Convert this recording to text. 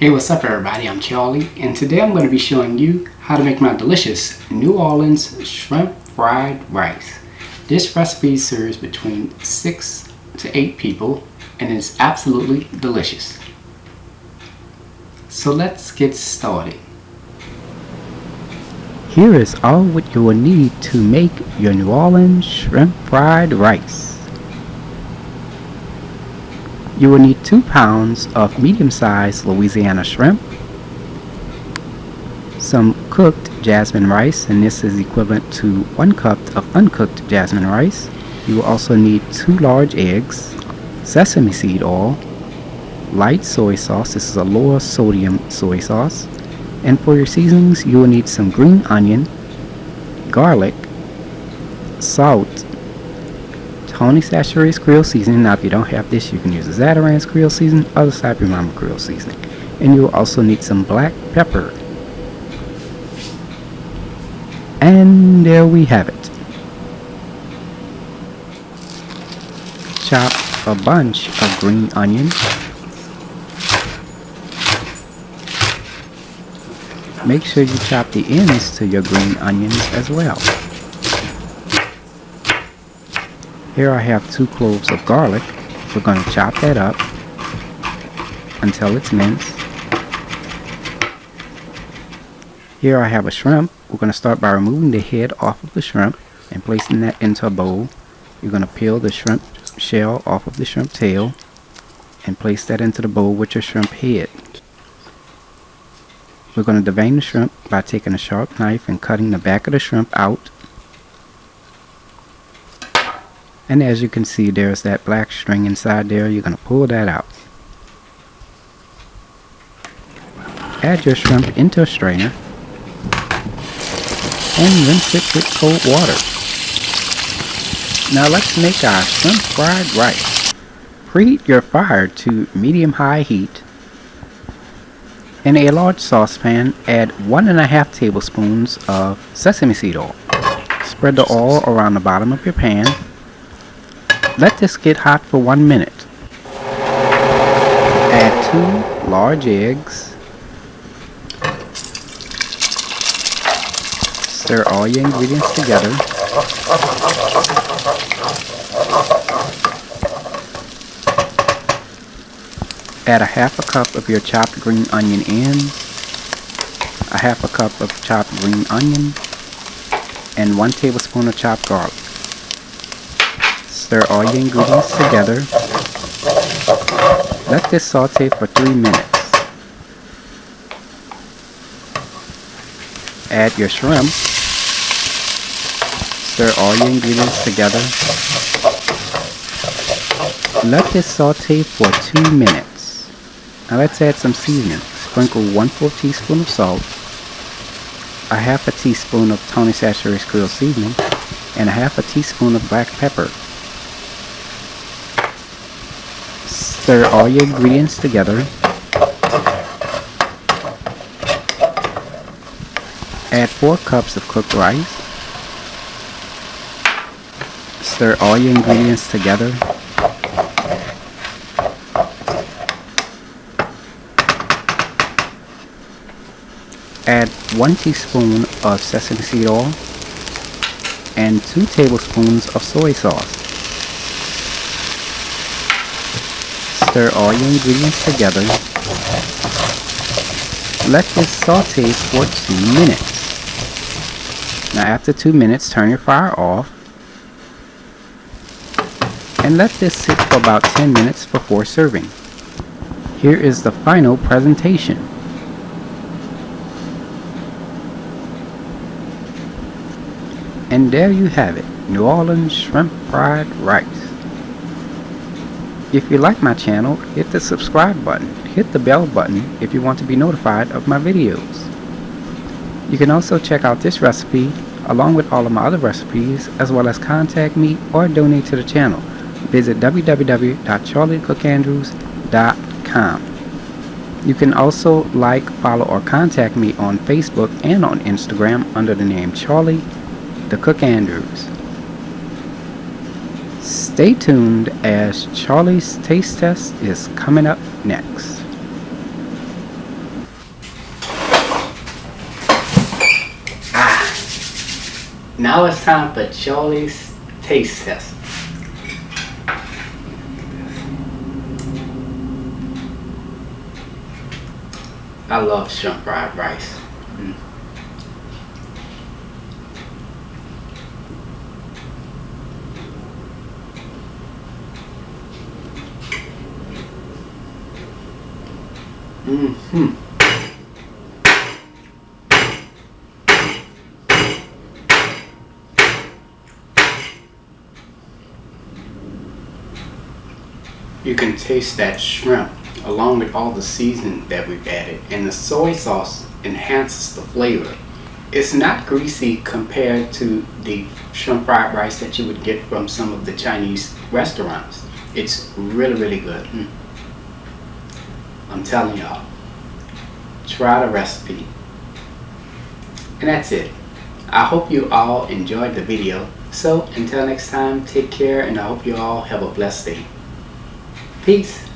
Hey, what's up everybody? I'm Charlie, and today I'm going to be showing you how to make my delicious New Orleans shrimp fried rice. This recipe serves between 6 to 8 people and is absolutely delicious. So let's get started. Here is all what you will need to make your New Orleans shrimp fried rice. You will need 2 pounds of medium-sized Louisiana shrimp, some cooked jasmine rice, and this is equivalent to 1 cup of uncooked jasmine rice. You will also need 2 large eggs, sesame seed oil, light soy sauce, this is a lower sodium soy sauce, and for your seasonings you will need some green onion, garlic, salt, Tony Chachere's Creole seasoning. Now if you don't have this, you can use a Zatarain's Creole seasoning or the Cypress Mama Creole seasoning. And you will also need some black pepper. And there we have it. Chop a bunch of green onions. Make sure you chop the ends to your green onions as well. Here I have 2 cloves of garlic. We're going to chop that up until it's minced. Here I have a shrimp. We're going to start by removing the head off of the shrimp and placing that into a bowl. You're going to peel the shrimp shell off of the shrimp tail and place that into the bowl with your shrimp head. We're going to devein the shrimp by taking a sharp knife and cutting the back of the shrimp out. And as you can see, there's that black string inside there. You're going to pull that out. Add your shrimp into a strainer and rinse it with cold water. Now let's make our shrimp fried rice. Preheat your fire to medium-high heat. In a large saucepan, add 1½ tablespoons of sesame seed oil. Spread the oil around the bottom of your pan. Let this get hot for 1 minute. Add 2 large eggs. Stir all your ingredients together. Add 1/2 cup of your chopped green onion in, 1/2 cup of chopped green onion, and 1 tablespoon of chopped garlic. Stir all your ingredients together. Let this saute for 3 minutes. Add your shrimp. Stir all your ingredients together. Let this saute for 2 minutes. Now let's add some seasoning. Sprinkle 1/4 teaspoon of salt, 1/2 teaspoon of Tony Chachere's Creole seasoning, and 1/2 teaspoon of black pepper. Stir all your ingredients together. Add 4 cups of cooked rice. Stir all your ingredients together. Add 1 teaspoon of sesame seed oil and 2 tablespoons of soy sauce. Stir all your ingredients together. Let this saute for 2 minutes. Now after 2 minutes, turn your fire off and let this sit for about 10 minutes before serving. Here is the final presentation. And there you have it, New Orleans shrimp fried rice. If you like my channel, hit the subscribe button. Hit the bell button if you want to be notified of my videos. You can also check out this recipe along with all of my other recipes, as well as contact me or donate to the channel. Visit www.charliethecookandrews.com. You can also like, follow, or contact me on Facebook and on Instagram under the name Charlie the Cook Andrews. Stay tuned as Charlie's Taste Test is coming up next. Now it's time for Charlie's taste test. I love shrimp fried rice. Mm-hmm. You can taste that shrimp along with all the seasoning that we've added, and the soy sauce enhances the flavor. It's not greasy compared to the shrimp fried rice that you would get from some of the Chinese restaurants. It's really good. I'm telling y'all, try the recipe. And that's it. I hope you all enjoyed the video. So until next time, take care, and I hope you all have a blessed day. Peace.